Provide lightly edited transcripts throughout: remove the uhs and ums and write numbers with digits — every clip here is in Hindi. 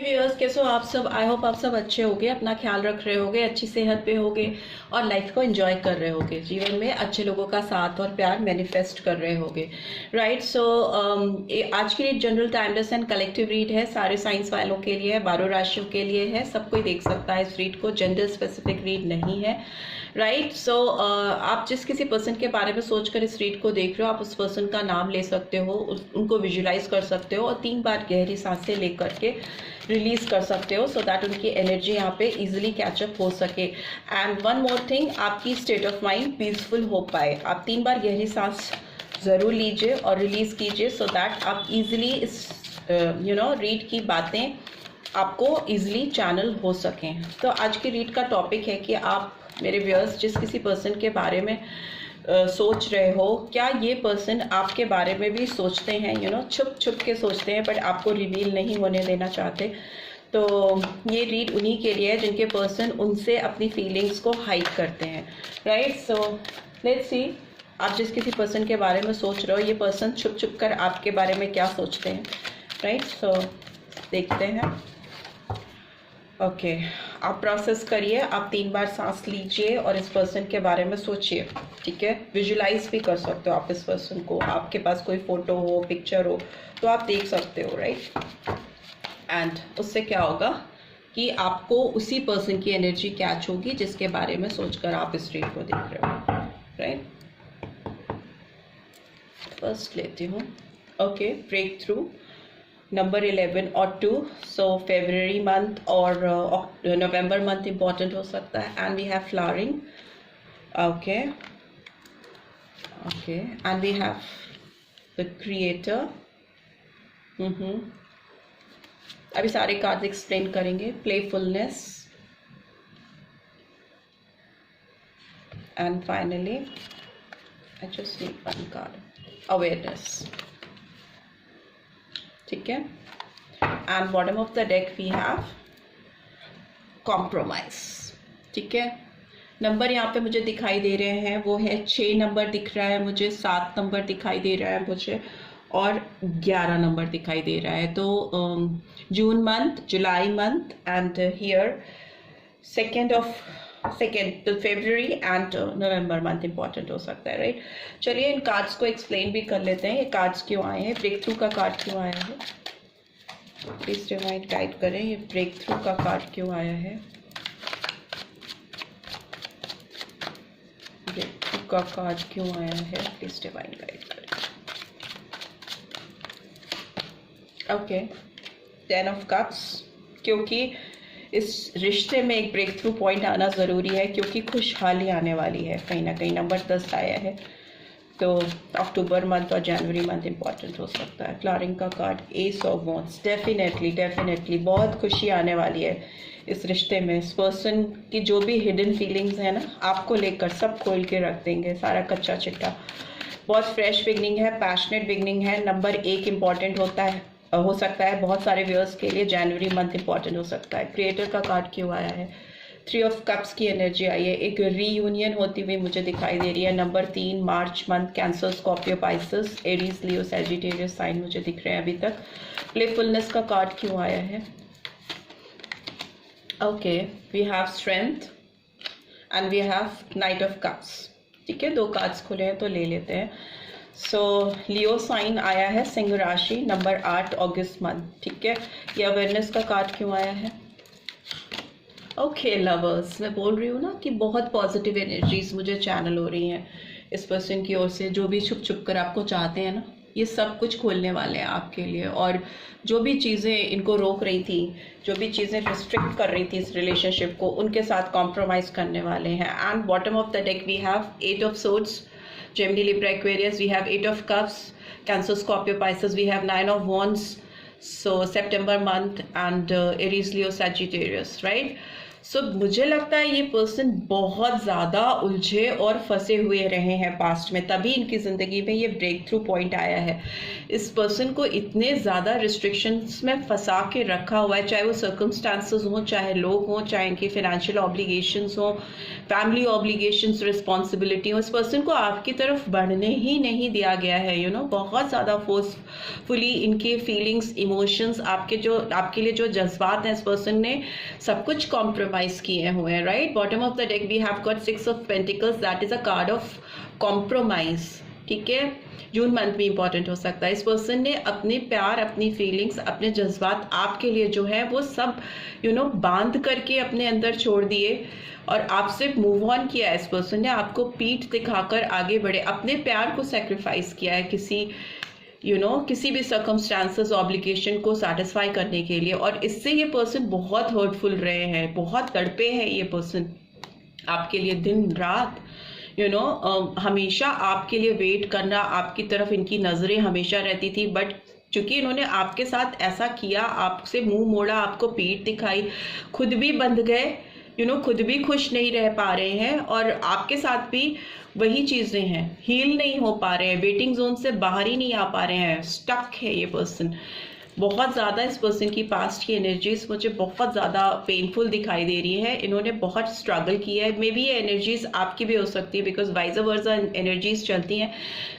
व्यूअर्स, कैसे हो आप सब? आई होप आप सब अच्छे होगे, अपना ख्याल रख रहे होगे, अच्छी सेहत पे होगे और लाइफ को एंजॉय कर रहे होगे, जीवन में अच्छे लोगों का साथ और प्यार मैनिफेस्ट कर रहे होगे, राइट? सो आज की read general timeless and collective read है, सारे साइंस वालों के लिए है, 12 राशियों के लिए है, सब कोई देख सकता है इस रीड को, जेंडर स्पेसिफिक रीड नहीं है, राइट? सो आप जिस किसी पर्सन के बारे में सोचकर इस रीड को देख रहे हो, आप उस पर्सन का नाम ले सकते हो, उनको विजुलाइज कर सकते हो और 3 बार गहरी सांसें लेकर के रिलीज कर सकते हो, सो दैट उनकी एनर्जी यहाँ पे इजीली कैचअप हो सके। एंड वन मोर थिंग, आपकी स्टेट ऑफ माइंड पीसफुल हो पाए। आप 3 बार गहरी सांस ज़रूर लीजिए और रिलीज कीजिए, सो दैट आप इजीली इस रीड की बातें आपको इजीली चैनल हो सकें। तो आज की रीड का टॉपिक है कि आप मेरे व्यूअर्स जिस किसी पर्सन के बारे में सोच रहे हो, क्या ये पर्सन आपके बारे में भी सोचते हैं, छुप छुप के सोचते हैं, बट आपको रिवील नहीं होने देना चाहते। तो ये रीड उन्हीं के लिए है जिनके पर्सन उनसे अपनी फीलिंग्स को हाइड करते हैं, राइट? सो लेट्स सी, आप जिस किसी पर्सन के बारे में सोच रहे हो, ये पर्सन छुप छुप कर आपके बारे में क्या सोचते हैं, राइट? सो देखते हैं। ओके, आप प्रोसेस करिए, आप 3 बार सांस लीजिए और इस पर्सन के बारे में सोचिए, ठीक है? विजुलाइज भी कर सकते हो आप इस पर्सन को, आपके पास कोई फोटो हो, पिक्चर हो तो आप देख सकते हो, राइट? एंड उससे क्या होगा कि आपको उसी पर्सन की एनर्जी कैच होगी जिसके बारे में सोचकर आप इस रीड को देख रहे हो, राइट? फर्स्ट लेती हूँ। ओके, ब्रेक थ्रू नंबर 11 और 2, सो फेब्रुअरी मंथ और नवंबर मंथ इम्पॉर्टेंट हो सकता है। And we have flowering, okay okay, and we have the creator. अभी सारे कार्ड्स एक्सप्लेन करेंगे। Playfulness and finally I just need one card, awareness, ठीक है? And bottom of the deck we have compromise, ठीक है? नंबर यहाँ पे मुझे दिखाई दे रहे हैं, वो है 6 नंबर दिख रहा है मुझे, 7 नंबर दिखाई दे रहा है मुझे और 11 नंबर दिखाई दे रहा है। तो June month, July month and here second February and November month important हो सकता है, राइट? चलिए इन कार्ड्स को एक्सप्लेन भी कर लेते हैं, ये कार्ड्स क्यों आए हैं, ब्रेक थ्रू का कार्ड क्यों आया है, प्लीज डिवाइन गाइड करें, ये ब्रेक थ्रू का कार्ड क्यों आया है, ब्रेक थ्रू का कार्ड क्यों आया है, प्लीज डिवाइन गाइड करें। ओके, 10 ऑफ कप्स, क्योंकि इस रिश्ते में एक ब्रेक थ्रू पॉइंट आना ज़रूरी है, क्योंकि खुशहाली आने वाली है कहीं ना कहीं। नंबर 10 आया है, तो अक्टूबर मंथ और जनवरी मंथ इंपॉर्टेंट हो सकता है। फ्लावरिंग का card, S of wands, definitely बहुत खुशी आने वाली है इस रिश्ते में। इस पर्सन की जो भी हिडन फीलिंग्स है ना, आपको लेकर सब खोल के रख देंगे, सारा कच्चा चिट्टा। बहुत फ्रेश बिगनिंग है, पैशनेट बिगनिंग है। नंबर 1 इम्पॉर्टेंट हो सकता है बहुत सारे व्यूअर्स के लिए, जनवरी मंथ इंपॉर्टेंट हो सकता है। क्रिएटर का कार्ड क्यों आया है, 3 ऑफ कप्स की एनर्जी आई है, एक रीयूनियन होती हुई मुझे दिखाई दे रही है। Number 3 March month, Cancer, Scorpio, Pisces, Aries, Leo, Sagittarius sign मुझे दिख रहे हैं अभी तक। प्लेफुलनेस का कार्ड क्यों आया है, okay, we have strength and we have knight of cups, ठीक है? 2 कार्ड्स खुले हैं तो ले लेते हैं। सो लियो साइन आया है, सिंह राशि, नंबर 8 अगस्त मंथ, ठीक है? ये अवेयरनेस का कार्ड क्यों आया है, ओके लवर्स, मैं बोल रही हूँ ना कि बहुत पॉजिटिव एनर्जीज मुझे चैनल हो रही हैं इस पर्सन की ओर से। जो भी छुप छुप कर आपको चाहते हैं ना, ये सब कुछ खोलने वाले हैं आपके लिए। और जो भी चीज़ें इनको रोक रही थी, जो भी चीज़ें रिस्ट्रिक्ट कर रही थी इस रिलेशनशिप को, उनके साथ कॉम्प्रोमाइज़ करने वाले हैं। And bottom of the deck we have 8 of swords, Gemini, Libra, Aquarius, we have 8 of Cups, Cancer, Scorpio, Pisces, we have 9 of Wands, so September month, and Aries, Leo, Sagittarius, right? सो मुझे लगता है ये पर्सन बहुत ज़्यादा उलझे और फंसे हुए रहे हैं पास्ट में, तभी इनकी ज़िंदगी में ये ब्रेक थ्रू पॉइंट आया है। इस पर्सन को इतने ज़्यादा रिस्ट्रिक्शंस में फंसा के रखा हुआ है, चाहे वो सर्कमस्टांसेस हों, चाहे लोग हों, चाहे इनके फाइनेंशियल ऑब्लिगेशंस हों, फैमिली ऑब्लिगेशंस, रिस्पॉन्सिबिलिटी हो। इस पर्सन को आपकी तरफ बढ़ने ही नहीं दिया गया है। बहुत ज़्यादा फोर्सफुली इनके फीलिंग्स, इमोशंस, आपके लिए जो जज्बात हैं, इस पर्सन ने सब कुछ कॉम्प्रोमाइज किए हुए हैं। Right, bottom of the deck we have got 6 of pentacles, that is a card of compromise. ठीक है, जून मंथ भी इंपॉर्टेंट हो सकता है। इस पर्सन ने अपने प्यार, अपनी फीलिंग्स, अपने जज्बात आपके लिए जो है वो सब बांध करके अपने अंदर छोड़ दिए और आपसे मूव ऑन किया है। इस पर्सन ने आपको पीठ दिखाकर आगे बढ़े, अपने प्यार को सेक्रीफाइस किया है किसी भी सर्कमस्टांसेस, ऑब्लिगेशन को सेटिस्फाई करने के लिए। और इससे ये पर्सन बहुत हर्टफुल रहे हैं, बहुत तड़पे हैं ये पर्सन आपके लिए दिन रात। हमेशा आपके लिए वेट करना, आपकी तरफ इनकी नजरें हमेशा रहती थी, बट चूंकि इन्होंने आपके साथ ऐसा किया, आपसे मुंह मोड़ा, आपको पीठ दिखाई, खुद भी बंध गए, खुद भी खुश नहीं रह पा रहे हैं और आपके साथ भी वही चीजें हैं, हील नहीं हो पा रहे हैं, वेटिंग जोन से बाहर ही नहीं आ पा रहे हैं, स्टक है ये पर्सन। बहुत ज़्यादा इस पर्सन की पास्ट की एनर्जीज मुझे बहुत ज़्यादा पेनफुल दिखाई दे रही है। इन्होंने बहुत स्ट्रगल किया है। मे बी ये एनर्जीज आपकी भी हो सकती है, बिकॉज वाइज वर्सा एनर्जीज चलती हैं,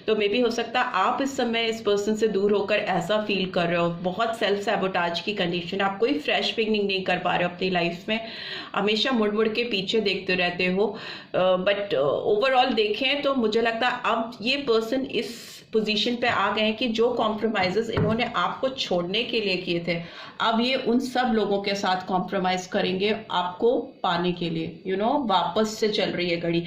तो मे बी हो सकता है आप इस समय इस पर्सन से दूर होकर ऐसा फील कर रहे हो। बहुत सेल्फ सैबोटाज की कंडीशन, आप कोई फ्रेश बिगनिंग नहीं कर पा रहे हो अपनी लाइफ में, हमेशा मुड़ मुड़ के पीछे देखते रहते हो। बट ओवरऑल देखें तो मुझे लगता है अब ये पर्सन इस पोजीशन पे आ गए हैं कि जो कॉम्प्रोमाइजेस इन्होंने आपको छोड़ने के लिए किए थे, अब ये उन सब लोगों के साथ कॉम्प्रोमाइज करेंगे आपको पाने के लिए। वापस से चल रही है घड़ी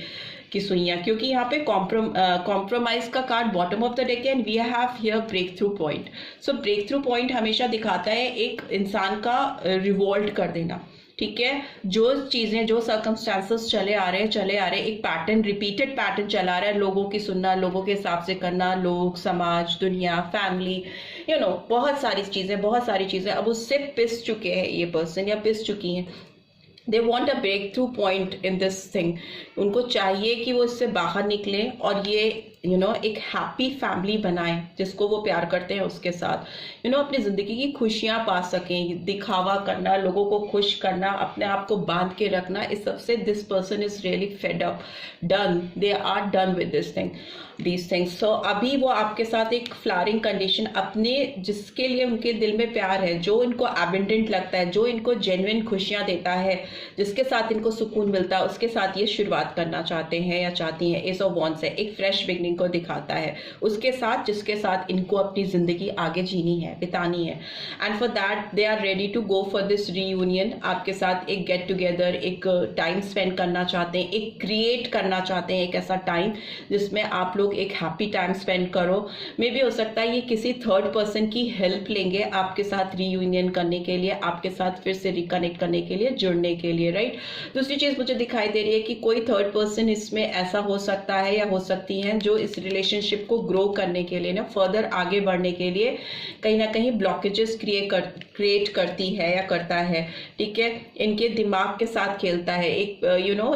की सुइयां, क्योंकि यहाँ पे कॉम्प्रोमाइज का card bottom of the deck and we have here breakthrough point. So breakthrough point हमेशा दिखाता है एक इंसान का रिवोल्ट कर देना। ठीक है, जो चीजें, जो सर्कमस्टांसेस चले आ रहे हैं, एक पैटर्न, रिपीटेड पैटर्न चला रहा है, लोगों की सुनना, लोगों के हिसाब से करना, लोग, समाज, दुनिया, फैमिली, बहुत सारी चीजें अब उससे पिस चुके हैं ये पर्सन या पिस चुकी हैं। They want a breakthrough point in this thing. उनको चाहिए कि वो इससे बाहर निकले और ये एक हैप्पी फैमिली बनाएं जिसको वो प्यार करते हैं उसके साथ, अपनी जिंदगी की खुशियां पा सकें। दिखावा करना, लोगों को खुश करना, अपने आप को बांध के रखना, इस सबसे this person is really fed up, done, they are done with these things. So अभी वो आपके साथ एक फ्लावरिंग कंडीशन, अपने जिसके लिए उनके दिल में प्यार है, जो इनको एबंडेंट लगता है, जो इनको जेन्युइन खुशियां देता है, जिसके साथ इनको सुकून मिलता है, उसके साथ ये शुरुआत करना चाहते हैं या चाहती हैं। एस ऑफ वॉन्ड्स है, एक फ्रेश बिगनिंग को दिखाता है, उसके साथ जिसके साथ इनको अपनी जिंदगी आगे जीनी है, बितानी है। And for that they are ready to go for this reunion. आपके साथ एक गेट टुगेदर, एक टाइम स्पेंड करना चाहते हैं, एक क्रिएट करना चाहते हैं, एक ऐसा टाइम जिसमें आप लोग एक हैप्पी टाइम स्पेंड करो। मे भी हो सकता है ये किसी थर्ड पर्सन की हेल्प लेंगे आपके साथ रीयूनियन करने के लिए, आपके साथ फिर से रिकनेक्ट करने के लिए, जुड़ने के लिए। राइट, दूसरी चीज मुझे दिखाई दे रही है कि कोई थर्ड पर्सन इसमें ऐसा हो सकता है या हो सकती है जो इस रिलेशनशिप को ग्रो करने के लिए, फर्दर आगे बढ़ने के लिए कहीं ना कहीं ब्लॉकेजेस क्रिएट करती है या करता है। ठीक है, इनके दिमाग के साथ खेलता है, एक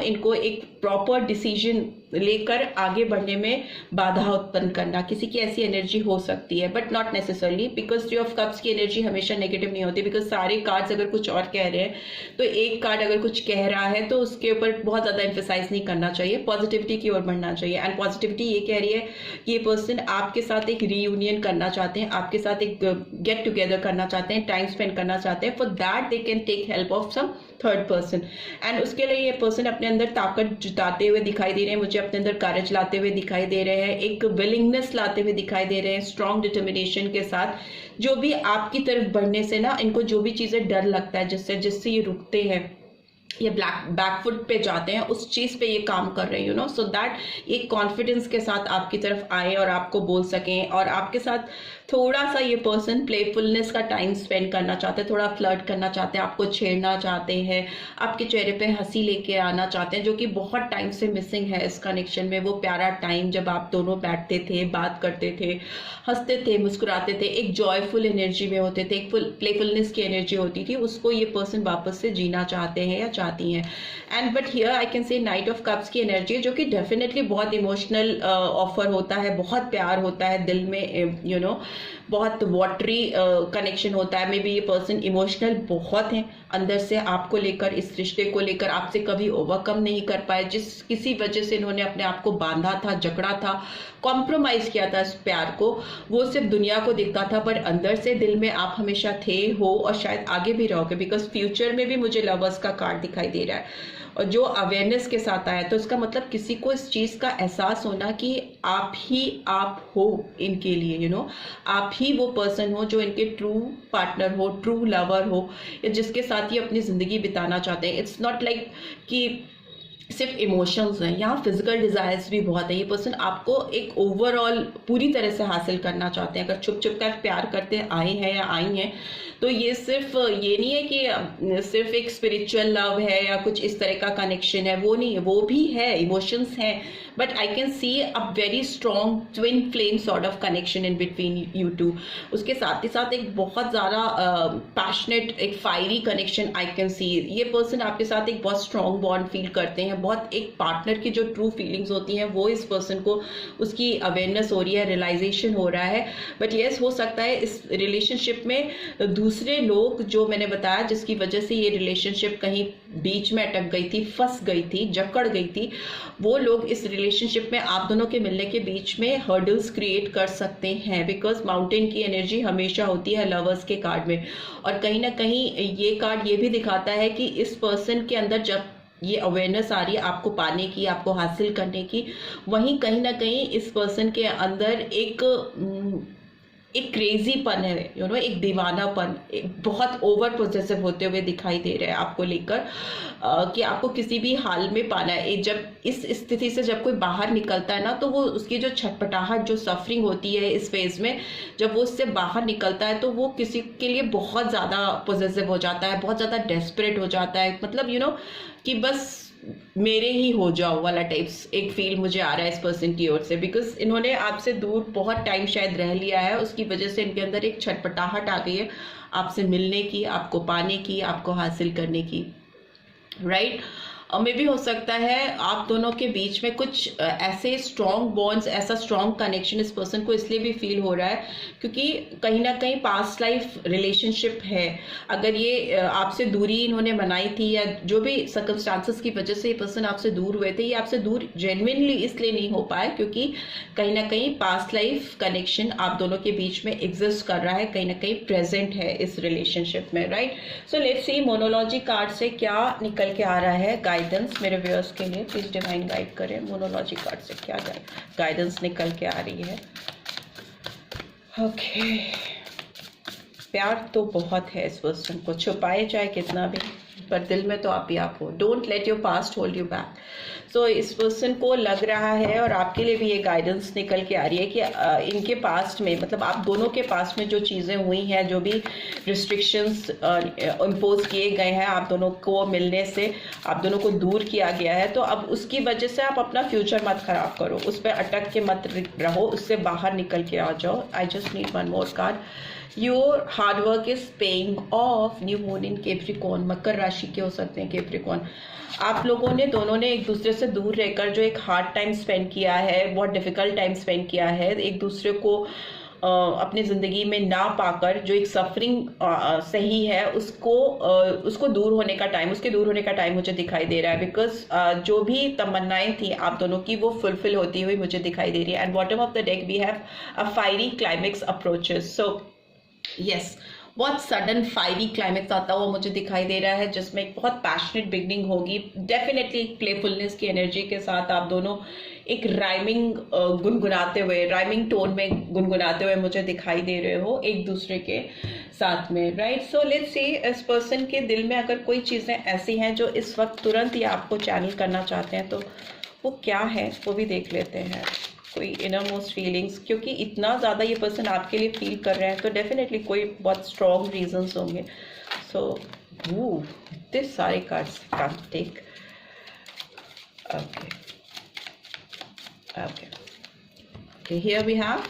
इनको एक प्रॉपर डिसीजन लेकर आगे बढ़ने में बाधा उत्पन्न करना, किसी की ऐसी एनर्जी हो सकती है, but not necessarily, because 3 of cups की एनर्जी हमेशा नेगेटिव नहीं होती। बिकॉज सारे कार्ड्स अगर कुछ और कह रहे हैं तो एक कार्ड अगर कुछ कह रहा है तो उसके ऊपर बहुत ज्यादा एम्फेसाइज नहीं करना चाहिए, पॉजिटिविटी की ओर बढ़ना चाहिए। एंड पॉजिटिविटी ये कह रही है कि ये पर्सन आपके साथ एक रीयूनियन करना चाहते हैं, आपके साथ एक गेट टुगेदर करना चाहते हैं, टाइम स्पेंड करना चाहते हैं। For that they can take help of some third person. And उसके लिए ये पर्सन अपने अंदर ताकत जुटाते हुए दिखाई दे रहे हैं, मुझे अपने अंदर करेज लाते हुए दिखाई दे रहे हैं, एक विलिंगनेस लाते हुए दिखाई दे रहे हैं, स्ट्रॉन्ग डिटर्मिनेशन के साथ। जो भी आपकी तरफ बढ़ने से इनको जो भी चीजें डर लगता है, जिससे ये रुकते हैं, ये बैकफुट पे जाते हैं, उस चीज पे ये काम कर रहे हैं, सो दैट एक कॉन्फिडेंस के साथ आपकी तरफ आए और आपको बोल सकें। और आपके साथ थोड़ा सा ये पर्सन प्लेफुलनेस का टाइम स्पेंड करना चाहते हैं, थोड़ा फ्लर्ट करना चाहते हैं, आपको छेड़ना चाहते हैं, आपके चेहरे पे हंसी लेके आना चाहते हैं, जो कि बहुत टाइम से मिसिंग है इस कनेक्शन में। वो प्यारा टाइम जब आप दोनों बैठते थे, बात करते थे, हंसते थे, मुस्कुराते थे, एक जॉयफुल एनर्जी में होते थे, एक प्लेफुलनेस की एनर्जी होती थी, उसको ये पर्सन वापस से जीना चाहते हैं या चाहती हैं। And but here I can say night of cups की एनर्जी है, जो कि डेफिनेटली बहुत इमोशनल ऑफर होता है, बहुत प्यार होता है दिल में, यू नो बहुत वाटरी कनेक्शन होता है। मे बी ये पर्सन इमोशनल बहुत है अंदर से आपको लेकर, इस रिश्ते को लेकर आपसे कभी ओवरकम नहीं कर पाए, जिस किसी वजह से इन्होंने अपने आप को बांधा था, जकड़ा था, कॉम्प्रोमाइज किया था इस प्यार को। वो सिर्फ दुनिया को दिखता था, पर अंदर से दिल में आप हमेशा थे, हो और शायद आगे भी रहोगे, बिकॉज फ्यूचर में भी मुझे लवर्स का कार्ड दिखाई दे रहा है और जो अवेयरनेस के साथ आया। तो इसका मतलब किसी को इस चीज का एहसास होना कि आप ही आप हो इनके लिए, यू नो आप ही वो पर्सन हो जो इनके ट्रू पार्टनर हो, ट्रू लवर हो, या जिसके साथ ये अपनी जिंदगी बिताना चाहते हैं। इट्स नॉट लाइक कि सिर्फ इमोशंस हैं, यहाँ फिजिकल डिजायर्स भी बहुत है। ये पर्सन आपको एक ओवरऑल पूरी तरह से हासिल करना चाहते हैं। अगर छुप छुप कर प्यार करते आए हैं या आई हैं, तो ये सिर्फ ये नहीं है कि सिर्फ एक स्पिरिचुअल लव है या कुछ इस तरह का कनेक्शन है, वो नहीं है, वो भी है, इमोशंस हैं, but I can see a very strong twin flame sort of connection in between you two. उसके साथ ही साथ एक बहुत ज़्यादा पैशनेट, एक fiery connection I can see. ये पर्सन आपके साथ एक बहुत स्ट्रॉन्ग बॉन्ड फील करते हैं, बहुत एक पार्टनर की जो ट्रू फीलिंग्स होती हैं वो इस पर्सन को उसकी अवेयरनेस हो रही है, रियलाइजेशन हो रहा है। बट येस, हो सकता है इस रिलेशनशिप में दूसरे लोग, जो मैंने बताया जिसकी वजह से ये रिलेशनशिप कहीं बीच में अटक गई थी, फंस गई थी, जकड़ गई थी, वो लोग इस रिलेशनशिप में आप दोनों के मिलने के बीच में हर्डल्स क्रिएट कर सकते हैं, बिकॉज माउंटेन की एनर्जी हमेशा होती है लवर्स के कार्ड में। और कहीं ना कहीं ये कार्ड ये भी दिखाता है कि इस पर्सन के अंदर जब ये अवेयरनेस आ रही है आपको पाने की, आपको हासिल करने की, वहीं कहीं ना कहीं इस पर्सन के अंदर एक क्रेजीपन है, यू नो एक दीवानापन, एक बहुत ओवर पोजेसिव होते हुए दिखाई दे रहे हैं आपको लेकर, कि आपको किसी भी हाल में पाना है। जब इस स्थिति से जब कोई बाहर निकलता है ना, तो वो उसकी जो छटपटाहट, जो सफरिंग होती है इस फेज में, जब वो उससे बाहर निकलता है तो वो किसी के लिए बहुत ज़्यादा पोजेसिव हो जाता है, बहुत ज़्यादा डेस्परेट हो जाता है, मतलब यू नो कि बस मेरे ही हो जाओ वाला टाइप्स एक फील मुझे आ रहा है इस पर्सन की ओर से। बिकॉज इन्होंने आपसे दूर बहुत टाइम शायद रह लिया है, उसकी वजह से इनके अंदर एक छटपटाहट आ गई है आपसे मिलने की, आपको पाने की, आपको हासिल करने की, राइट। और मे भी हो सकता है आप दोनों के बीच में कुछ ऐसे स्ट्रॉन्ग बॉन्ड्स, ऐसा स्ट्रॉन्ग कनेक्शन इस पर्सन को इसलिए भी फील हो रहा है क्योंकि कहीं ना कहीं पास्ट लाइफ रिलेशनशिप है। अगर ये आपसे दूरी इन्होंने बनाई थी या जो भी सर्कमस्टांसेस की वजह से ये पर्सन आपसे दूर हुए थे, ये आपसे दूर जेन्युइनली इसलिए नहीं हो पाए क्योंकि कहीं ना कहीं पास्ट लाइफ कनेक्शन आप दोनों के बीच में एग्जिस्ट कर रहा है, कहीं ना कहीं प्रेजेंट है इस रिलेशनशिप में, राइट। सो लेट्स सी मोनोलॉजी कार्ड से क्या निकल के आ रहा है गाइडेंस मेरे व्यूअर्स के लिए। प्लीज डिवाइन गाइड करें, मोनोलॉजी कार्ड से क्या गाइडेंस निकल के आ रही है। ओके, प्यार तो बहुत है इस पर्सन को, छुपाए चाहे कितना भी, पर दिल में तो आप ही आप हो। Don't let your past hold you back. So इस पर्सन को लग रहा है, और आपके लिए भी ये गाइडेंस निकल के आ रही है कि इनके पास्ट में, मतलब आप दोनों के पास्ट में जो चीज़ें हुई हैं, जो भी रिस्ट्रिक्शंस इम्पोज किए गए हैं आप दोनों को मिलने से, आप दोनों को दूर किया गया है, तो अब उसकी वजह से आप अपना फ्यूचर मत खराब करो, उस पर अटक के मत रहो, उससे बाहर निकल के आ जाओ। I just need one more card. Your hard work is paying off. New moon in Capricorn, मकर राशि के हो सकते हैं कैप्रिकॉर्न। आप लोगों ने दोनों ने एक दूसरे से दूर रहकर जो एक हार्ड टाइम स्पेंड किया है, बहुत डिफिकल्ट टाइम स्पेंड किया है, एक दूसरे को अपनी ज़िंदगी में ना पाकर जो एक सफरिंग सही है, उसको दूर होने का टाइम, उसके दूर होने का टाइम मुझे दिखाई दे रहा है। बिकॉज जो भी तमन्नाएं थी आप दोनों की वो फुलफिल होती हुई मुझे दिखाई दे रही है। And bottom of the deck we have a fiery climax approaches. So yes, बहुत सडन फायरी क्लाइमेक्स आता हुआ मुझे दिखाई दे रहा है, जिसमें एक बहुत पैशनेट बिगनिंग होगी, डेफिनेटली प्लेफुलनेस की एनर्जी के साथ आप दोनों एक राइमिंग गुनगुनाते हुए, राइमिंग टोन में गुनगुनाते हुए मुझे दिखाई दे रहे हो एक दूसरे के साथ में, राइट। सो लेट्स सी, इस पर्सन के दिल में अगर कोई चीज़ें ऐसी हैं जो इस वक्त तुरंत ही आपको चैनल करना चाहते हैं, तो वो क्या है वो भी देख लेते हैं। कोई इनर मोस्ट फीलिंग्स, क्योंकि इतना ज़्यादा ये पर्सन आपके लिए फील कर रहे हैं, तो डेफिनेटली कोई बहुत स्ट्रॉन्ग रीजंस होंगे। सो इतने सारे कार्ड्स का take. Okay, here we have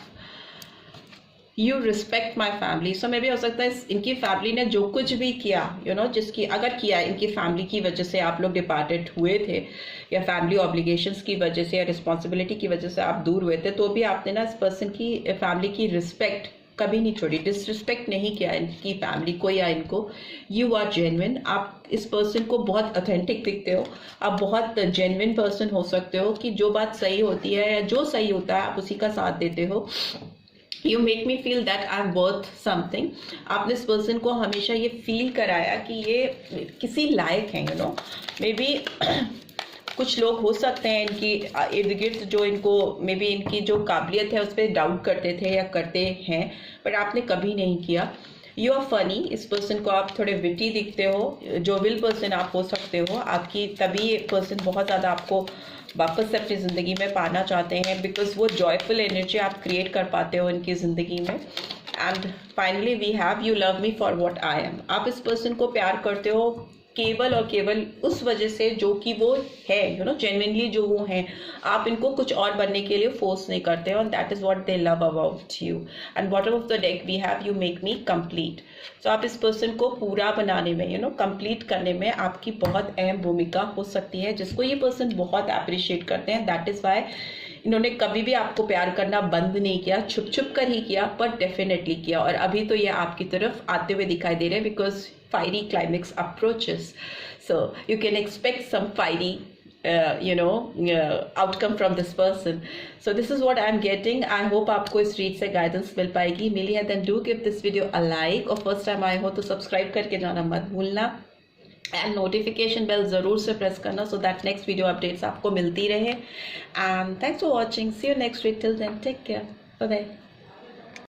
you respect my family. So मे भी हो सकता है इनकी फैमिली ने जो कुछ भी किया, जिसकी अगर किया इनकी फैमिली की वजह से आप लोग डिपार्टेड हुए थे, या फैमिली ऑब्लिगेशंस की वजह से या रिस्पॉन्सिबिलिटी की वजह से आप दूर हुए थे, तो भी आपने ना इस पर्सन की फैमिली की रिस्पेक्ट कभी नहीं छोड़ी, डिसरिस्पेक्ट नहीं किया इनकी फैमिली को या इनको। You are genuine. आप इस पर्सन को बहुत ऑथेंटिक दिखते हो, आप बहुत जेन्युइन पर्सन हो सकते हो कि जो बात सही होती है या जो सही होता है आप उसी का साथ देते हो। You make me feel that I am worth something. आपने इस पर्सन को हमेशा ये फील कराया कि ये किसी लायक हैं, मे बी कुछ लोग हो सकते हैं इनकी इर्द गिर्द जो इनको मे बी इनकी जो काबिलियत है उस पर डाउट करते थे या करते हैं, बट आपने कभी नहीं किया। You are funny. इस पर्सन को आप थोड़े विटी दिखते हो, जो विल पर्सन आप हो सकते हो। आपकी तभी पर्सन बहुत ज़्यादा आपको वापस से अपनी ज़िंदगी में पाना चाहते हैं, बिकॉज वो जॉयफुल एनर्जी आप क्रिएट कर पाते हो इनकी ज़िंदगी में। And finally we have you love me for what I am. आप इस पर्सन को प्यार करते हो केवल और केवल उस वजह से जो कि वो है, जेन्युइनली जो वो हैं। आप इनको कुछ और बनने के लिए फोर्स नहीं करते हो, and that is what they love about you. And bottom of the deck we have you make me complete. So आप इस पर्सन को पूरा बनाने में, कंप्लीट करने में आपकी बहुत अहम भूमिका हो सकती है, जिसको ये पर्सन बहुत अप्रिशिएट करते हैं। दैट इज वाई इन्होंने कभी भी आपको प्यार करना बंद नहीं किया, छुप छुप कर ही किया, पर डेफिनेटली किया। और अभी तो ये आपकी तरफ आते हुए दिखाई दे रहे हैं, because fiery climax approaches, so you can expect some fiery outcome from this person. So this is what I'm getting. I hope आपको इस रीड से गाइडेंस मिल पाएगी। मिली है then do give this video a like, और फर्स्ट टाइम आए हो तो सब्सक्राइब करके जाना मत भूलना, एंड नोटिफिकेशन बेल ज़रूर से प्रेस करना, so that next video updates आपको मिलती रहे। And thanks for watching. See you next week. Till then take care, bye bye.